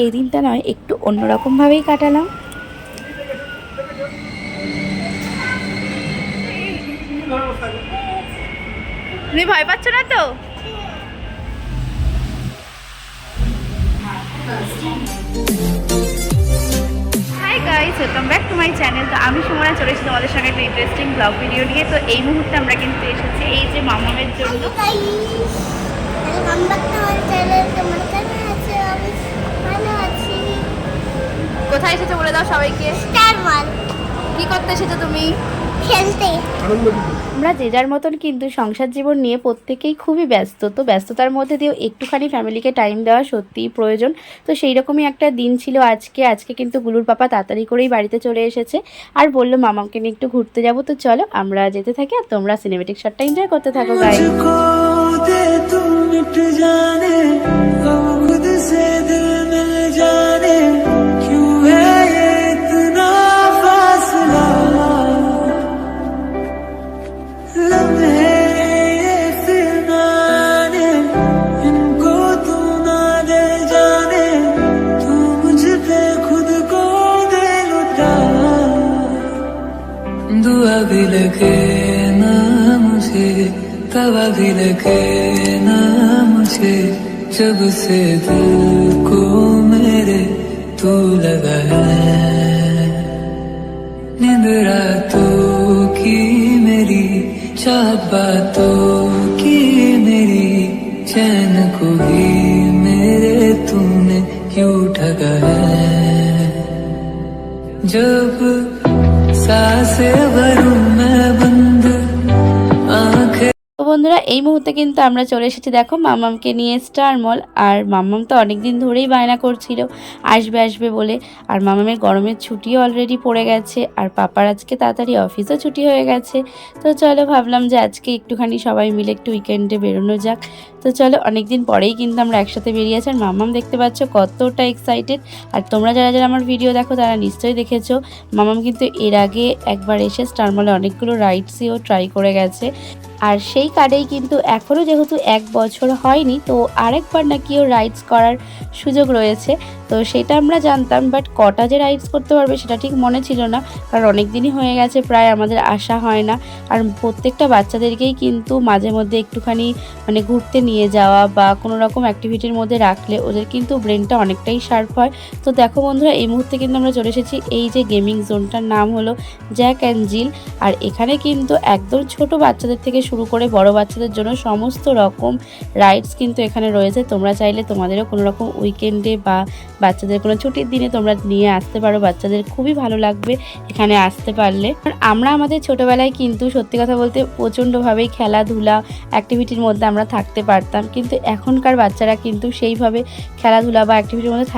এই দিনটা নয় একটু অন্যরকমভাবেই কাটালাম। তুমি ভয় পাচ্ছ না তো? Hi guys, welcome back to my channel. তো আমি সুমনা চলে এসেছি তোমাদের সঙ্গে একটা ইন্টারেস্টিং ব্লগ ভিডিও নিয়ে। তো এই মুহূর্তে আমরা কিন্তু এসেছি এই যে মামামের জন্য। কোথায় এসেছো বলে দাও সবাইকে। স্টার ওয়াল। কি করতে এসেছো তুমি? খেলতে। আমরা যে যার মতন কিন্তু সংসার জীবন নিয়ে প্রত্যেকেই খুবই ব্যস্ত। তো ব্যস্ততার মধ্যে দিয়েও একটুখানি ফ্যামিলিকে টাইম দেওয়া সত্যিই প্রয়োজন। তো সেই রকমই একটা দিন ছিল আজকে কিন্তু গুলুর পাপা তাড়াতাড়ি করেই বাড়িতে চলে এসেছে আর বললো মামাকে নিয়ে একটু ঘুরতে যাবো। তো চলো আমরা যেতে থাকি আর তোমরা সিনেমেটিক শটটা এনজয় করতে থাকো গাইস। दुआ भी लगे ना मुझे, तवा भी लगे ना मुझे, जब से दिल को मेरे तू लगा है। नींद रातों की मेरी, चाहत बातों की मेरी, चैन को भी मेरे तूने क्यों ठगा है। जब सांसें भरूं मैं बंद आंखें। তো বন্ধুরা এই মুহূর্তে কিন্তু আমরা চলে এসেছি দেখো মামামকে নিয়ে স্টার মল। আর মামাম তো অনেক দিন ধরেই বায়না করছিল আসবে আসবে বলে। আর মামামের গরমের ছুটিও অলরেডি পড়ে গেছে আর পাপার আজকে তাড়াতাড়ি অফিসও ছুটি হয়ে গেছে। তো চলো ভাবলাম যে আজকে একটুখানি সবাই মিলে একটু উইকেন্ডে বেরোনো যাক। তো চলো অনেক দিন পরেই কিন্তু আমরা একসাথে বেরিয়েছি আর মামাম দেখতে পাচ্ছ কতটা এক্সাইটেড। আর তোমরা যারা যারা আমার ভিডিও দেখো তারা নিশ্চয়ই দেখেছো মামাম কিন্তু এর আগে একবার এসে স্টার মলে অনেকগুলো রাইডসইও ট্রাই করে গেছে। আর সেই কার্ডেই কিন্তু এখনও যেহেতু 1 বছর হয়নি তো আরেকবার নাকি ও রাইডস করার সুযোগ রয়েছে। তো সেটা আমরা জানতাম, বাট কটা যে রাইডস করতে পারবে সেটা ঠিক মনে ছিল না, কারণ অনেক দিনই হয়ে গেছে প্রায় আমাদের আসা হয় না। আর প্রত্যেকটা বাচ্চাদেরকেই কিন্তু মাঝে মধ্যে একটুখানি মানে ঘুরতে নিয়ে যাওয়া বা কোনো রকম অ্যাক্টিভিটির মধ্যে রাখলে ওদের কিন্তু ব্রেনটা অনেকটাই শার্প হয়। তো দেখো বন্ধুরা এই মুহূর্তে কিন্তু আমরা চলে এসেছি এই যে গেমিং জোনটার নাম হলো জ্যাক অ্যান্ড জিল। আর এখানে কিন্তু একদম ছোট বাচ্চাদের থেকে শুরু করে বড় বাচ্চাদের জন্য সমস্ত রকম রাইডস কিন্তু এখানে রয়েছে। তোমরা চাইলে তোমাদেরও কোনো রকম উইকেন্ডে বা বাচ্চাদের কোনো ছুটির দিনে তোমরা নিয়ে আসতে পারো, বাচ্চাদের খুবই ভালো লাগবে এখানে আসতে পারলে। আমরা আমাদের ছোটোবেলায় কিন্তু সত্যি কথা বলতে প্রচণ্ডভাবেই খেলাধুলা অ্যাক্টিভিটির মধ্যে আমরা থাকতে পারতাম, কিন্তু এখনকার বাচ্চারা কিন্তু সেইভাবে খেলাধুলা বা অ্যাক্টিভিটির মধ্যে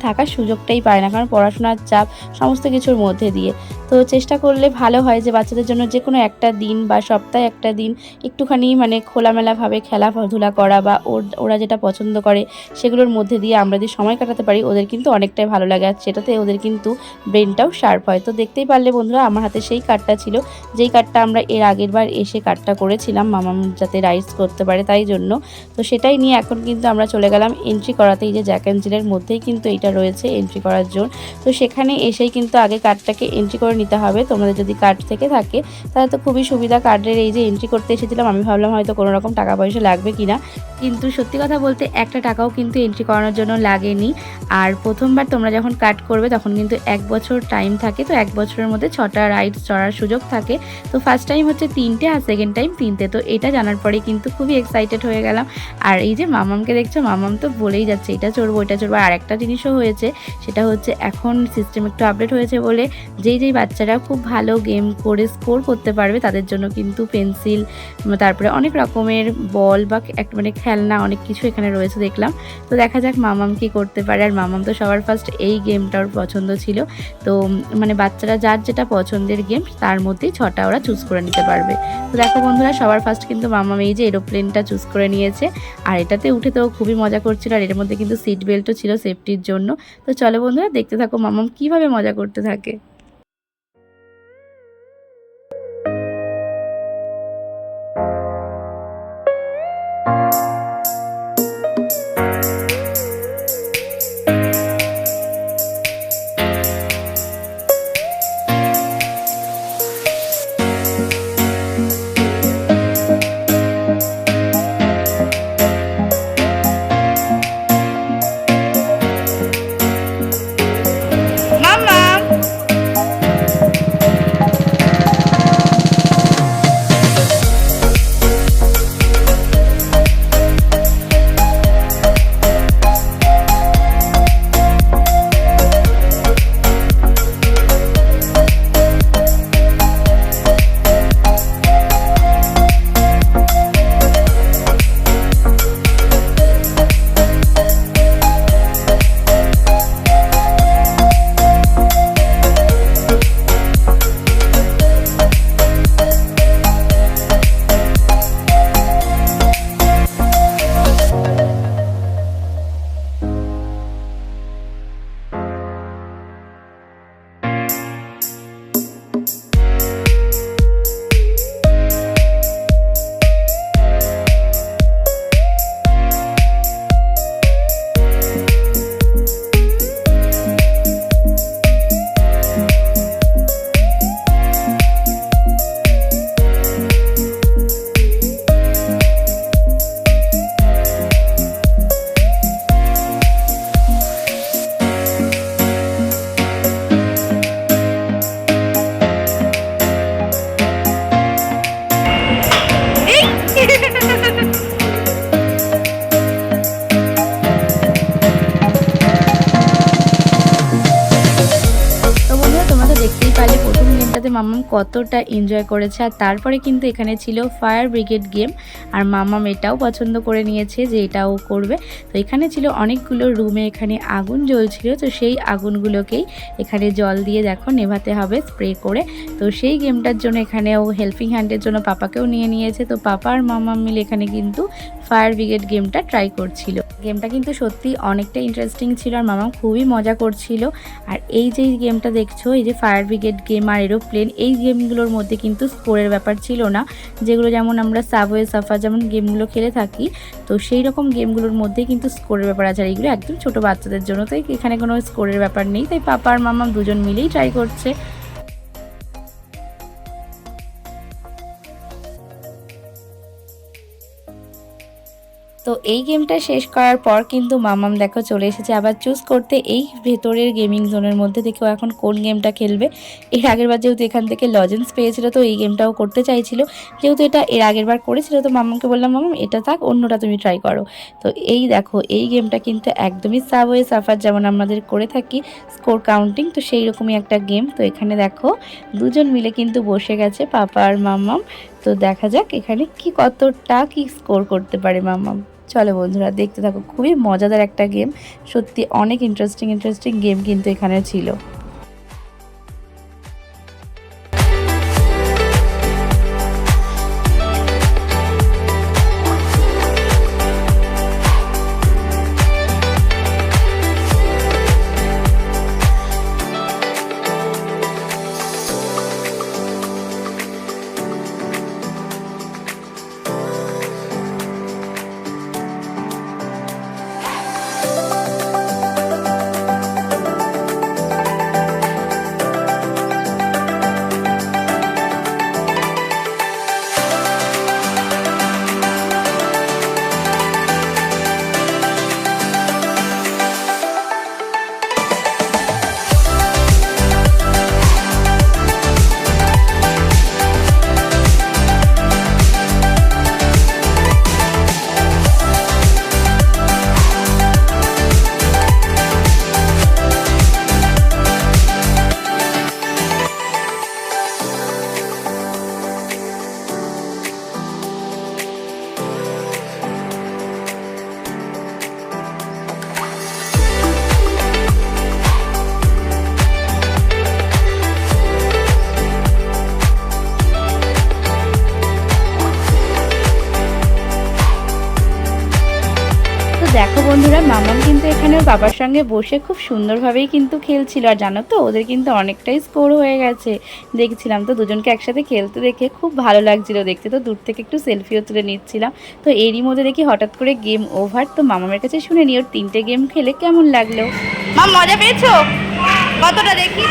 থাকার সুযোগটাই পায় না, কারণ পড়াশোনার চাপ সমস্ত কিছুর মধ্যে দিয়ে। তো চেষ্টা করলে ভালো হয় যে বাচ্চাদের জন্য যে কোনো একটা দিন বা সপ্তাহে একটা দিন একটুখানি মানে খোলামেলাভাবে খেলাধুলা করা বা ওরা যেটা পছন্দ করে সেগুলোর মধ্যে দিয়ে আমরা যদি সময় কাটাতে পারি ওদের কিন্তু অনেকটাই ভালো লাগে আর সেটাতে ওদের কিন্তু ব্রেনটাও শার্প হয়। তো দেখতেই পারলে বন্ধুরা আমার হাতে সেই কার্ডটা ছিল যেই কার্ডটা আমরা এর আগের বার এসে কার্ডটা করেছিলাম মামাম যাতে রাইডস করতে পারে তাই জন্য। তো সেটাই নিয়ে এখন কিন্তু আমরা চলে গেলাম এন্ট্রি করাতে। এই যে জ্যাক অ্যান্ড জিলের মধ্যেই কিন্তু এইটা রয়েছে এন্ট্রি করার জন্য। তো সেখানে এসেই কিন্তু আগে কার্ডটাকে এন্ট্রি করে নিতে হবে। তোমাদের যদি কার্ড থেকে থাকে তাহলে তো খুবই সুবিধা। কার্ডের এই যে এন্ট্রি করতে এসেছিলাম আমি ভাবলাম হয়তো কোনো রকম টাকা পয়সা লাগবে কিনা, কিন্তু সত্যি কথা বলতে একটা টাকাও কিন্তু এন্ট্রি করানোর জন্য লাগেনি। আর প্রথমবার তোমরা যখন কাট করবে তখন কিন্তু 1 বছর টাইম থাকে। তো 1 বছরের মধ্যে 6টা রাইডস চড়ার সুযোগ থাকে। তো ফার্স্ট টাইম হচ্ছে 3টে আর সেকেন্ড টাইম 3টে। তো এটা জানার পরে কিন্তু খুবই এক্সাইটেড হয়ে গেলাম। আর এই যে মামামকে দেখছো মামাম তো বলেই যাচ্ছে এটা চড়বো এটা চড়বো। আর একটা জিনিসও হয়েছে সেটা হচ্ছে এখন সিস্টেম একটু আপডেট হয়েছে বলে যেই বাচ্চারা খুব ভালো গেম করে স্কোর করতে পারবে তাদের জন্য কিন্তু পেন্সিল তারপরে অনেক রকমের বল বা মানে খেলনা অনেক কিছু এখানে রয়েছে দেখলাম। তো দেখা যাক মামাম কি করতে পারে। আর মামাম তো সবার ফার্স্ট এই গেমটার পছন্দ ছিল। তো মানে বাচ্চারা যার যেটা পছন্দের গেম তার মধ্যেই 6টা ওরা চুজ করে নিতে পারবে। তো দেখো বন্ধুরা সবার ফার্স্ট কিন্তু মামাম এই যে এরোপ্লেনটা চুজ করে নিয়েছে আর এটাতে উঠে তো খুবই মজা করছিল। আর এর মধ্যে কিন্তু সিট বেল্টও ছিল সেফটির জন্য। তো চলো বন্ধুরা দেখতে থাকো মামাম কিভাবে মজা করতে থাকে। মাম্মাম কতটা এনজয় করেছে। আর তারপরে কিন্তু এখানে ছিল ফায়ার ব্রিগেড গেম, আর মাম্মাম এটাও পছন্দ করে নিয়েছে যে এটাও করবে। তো এখানে ছিল অনেকগুলো রুমে এখানে আগুন জ্বলছিল, তো সেই আগুনগুলোকেই এখানে জল দিয়ে দেখো নেভাতে হবে স্প্রে করে। তো সেই গেমটার জন্য এখানে ও হেল্পিং হ্যান্ডের জন্য পাপাকেও নিয়ে নিয়েছে। তো পাপা আর মাম্মাম মিলে এখানে কিন্তু ফায়ার ব্রিগেড গেমটা ট্রাই করছিল। গেমটা কিন্তু সত্যি অনেকটা ইন্টারেস্টিং ছিল আর মাম্মাম খুবই মজা করছিল। আর এই যে গেমটা দেখছো, এই যে ফায়ার ব্রিগেড গেম আর এরোপ্লেন, এই গেমগুলোর মধ্যে কিন্তু স্কোরের ব্যাপার ছিল না, যেগুলো যেমন আমরা সাবওয়ে সাফার যেমন গেমগুলো খেলে থাকি, তো সেই রকম গেমগুলোর মধ্যে কিন্তু স্কোরের ব্যাপার আছে। আর এইগুলো একদম ছোটো বাচ্চাদের জন্য, তাই এখানে কোনো স্কোরের ব্যাপার নেই। তাই পাপা আর মাম্মাম দুজন মিলেই ট্রাই করছে। তো এই গেমটা শেষ করার পর কিন্তু মামাম দেখো চলে এসেছে আবার চুজ করতে এই ভেতরের গেমিং জোনের মধ্যে থেকে ও এখন কোন গেমটা খেলবে। এর আগের বার যেহেতু এখান থেকে লজেন্স পেয়েছিল, তো এই গেমটাও করতে চাইছিল, যেহেতু এটা এর আগের বার করেছিল। তো মামামকে বললাম মামাম এটা থাক, অন্যটা তুমি ট্রাই করো। তো এই দেখো এই গেমটা কিন্তু একদমই সাবওয়ে সাফার যেমন আমাদের করে থাকি স্কোর কাউন্টিং, তো সেই রকমই একটা গেম। তো এখানে দেখো দুজন মিলে কিন্তু বসে গেছে পাপা আর মামাম। তো দেখা যাক এখানে কতটা স্কোর করতে পারে মামাম। চলো বন্ধুরা দেখতে থাকো, খুবই মজাদার একটা গেম, সত্যি অনেক ইন্টারেস্টিং গেম কিন্তু এখানে ছিল। দেখো বন্ধুরা মামাম কিন্তু এখানে ওর বাবার সঙ্গে বসে খুব সুন্দরভাবেই কিন্তু খেলছিল। আর জানো তো ওদের কিন্তু অনেকটাই স্কোর হয়ে গেছে দেখছিলাম। তো দুজনকে একসাথে খেলতে দেখে খুব ভালো লাগছিল দেখতে। তো দূর থেকে একটু সেলফিও তুলে নিচ্ছিলাম। তো এরই মধ্যে দেখি হঠাৎ করে গেম ওভার। তো মামামের কাছে শুনে নি ওর 3টে গেম খেলে কেমন লাগলো। মা মজা পেয়েছো কতটা? দেখি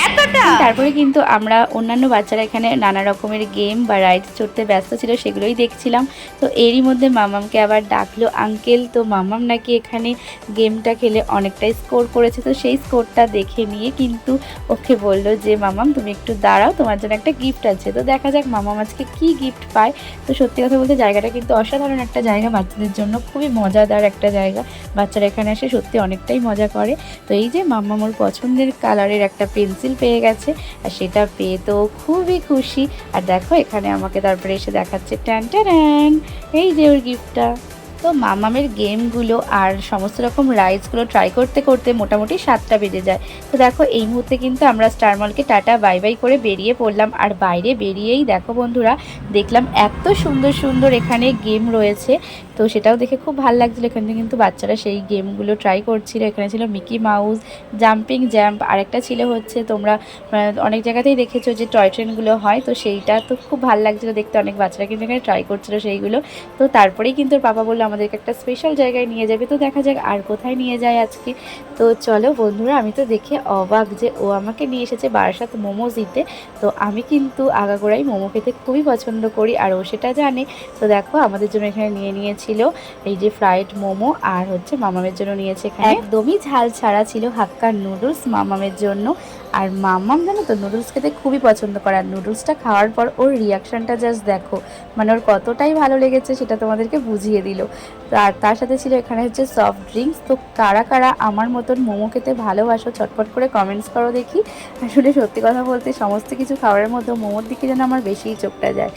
এতটা। তারপরে কিন্তু আমরা অন্যান্য বাচ্চারা এখানে নানা রকমের গেম বা রাইডস চড়তে ব্যস্ত ছিল, সেগুলোই দেখছিলাম। তো এরই মধ্যে মামামকে আবার ডাকলো আঙ্কেল। তো মামাম নাকি এখানে গেমটা খেলে অনেকটাই স্কোর করেছে। তো সেই স্কোরটা দেখে নিয়ে কিন্তু ওকে বললো যে মামাম তুমি একটু দাঁড়াও, তোমার জন্য একটা গিফট আছে। তো দেখা যাক মামাম আজকে কি গিফট পায়। তো সত্যি কথা বলতে জায়গাটা কিন্তু অসাধারণ একটা জায়গা, বাচ্চাদের জন্য খুবই মজাদার একটা জায়গা। বাচ্চারা এখানে এসে সত্যি অনেকটাই মজা করে। তো এই যে মাম্মাম ওর পছন্দের কালারের একটা পেন্সিল পেয়ে গেছে, আর সেটা পেয়ে তো খুবই খুশি। আর দেখো এখানে আমাকে তারপরে এসে দেখাচ্ছে ট্যান ট্যান, এই যে ওর গিফটটা। তো মামামের গেমগুলো আর সমস্ত রকম রাইডসগুলো ট্রাই করতে করতে মোটামুটি 7টা বেজে যায়। তো দেখো এই মুহূর্তে কিন্তু আমরা স্টার মলকে টাটা বাই বাই করে বেরিয়ে পড়লাম। আর বাইরে বেরিয়েই দেখো বন্ধুরা দেখলাম এত সুন্দর সুন্দর এখানে গেম রয়েছে। তো সেটাও দেখে খুব ভালো লাগছিলো। এখানে কিন্তু বাচ্চারা সেই গেমগুলো ট্রাই করছিল। এখানে ছিল মিকি মাউস, জাম্পিং জ্যাম্প, আরেকটা ছিল হচ্ছে তোমরা অনেক জায়গাতেই দেখেছো যে টয় ট্রেনগুলো হয়, তো সেইটা তো খুব ভালো লাগছিলো দেখতে। অনেক বাচ্চারা কিন্তু এখানে ট্রাই করছিলো সেইগুলো। তো তারপরেই কিন্তু ওর বাবা বললো আমাদেরকে একটা স্পেশাল জায়গায় নিয়ে যাবে। তো দেখা যাক আর কোথায় নিয়ে যায় আজকে। তো চলো বন্ধুরা, আমি তো দেখে অবাক যে ও আমাকে নিয়ে এসেছে বারাসাত মোমো দিতে। তো আমি কিন্তু আগাগোড়াই মোমো খেতে খুবই পছন্দ করি, আর ও সেটা জানে। তো দেখো আমাদের জন্য এখানে নিয়ে নিয়েছে ছিল এই যে ফ্রাইড মোমো, আর হচ্ছে মামামের জন্য নিয়েছে এখানে একদমই ঝাল ছাড়া ছিল হাক্কা নুডলস মামামের জন্য। আর মামাম জানো তো নুডলস খেতে খুবই পছন্দ করে, আর নুডলসটা খাওয়ার পর ওর রিয়াকশানটা জাস্ট দেখো, মানে ওর কতটাই ভালো লেগেছে সেটা তোমাদেরকে বুঝিয়ে দিল। আর তার সাথে ছিল এখানে হচ্ছে সফট ড্রিঙ্কস। তো কারা কারা আমার মতন মোমো খেতে ভালোবাসো চটপট করে কমেন্টস করো দেখি। আসলে সত্যি কথা বলতে সমস্ত কিছু খাবারের মধ্যে মোমোর দিকে যেন আমার বেশিই চোখটা যায়।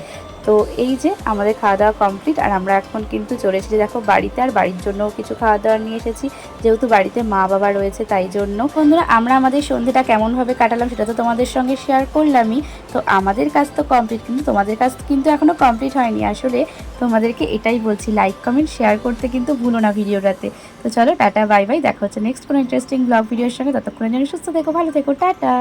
তো এই যে আমাদের খাওয়া দাওয়া কমপ্লিট, আর আমরা এখন কিন্তু চলে এসেছি দেখো বাড়িতে, আর বাড়ির জন্যও কিছু খাওয়া দাওয়া নিয়ে এসেছি, যেহেতু বাড়িতে মা বাবা রয়েছে তাই জন্য। বন্ধুরা আমরা আমাদের সন্ধ্যেটা কেমনভাবে কাটালাম সেটা তো তোমাদের সঙ্গে শেয়ার করলামই। তো আমাদের কাজ তো কমপ্লিট, কিন্তু তোমাদের কাজ কিন্তু এখনও কমপ্লিট হয়নি। আসলে তোমাদেরকে এটাই বলছি, লাইক কমেন্ট শেয়ার করতে কিন্তু ভুলো না ভিডিওটাতে। তো চলো টাটা বাই বাই, দেখা হচ্ছে নেক্সট কোনো ইন্টারেস্টিং ব্লগ ভিডিওর সঙ্গে। ততক্ষণে যেন সুস্থ থেকো, ভালো থেকো, টাটা।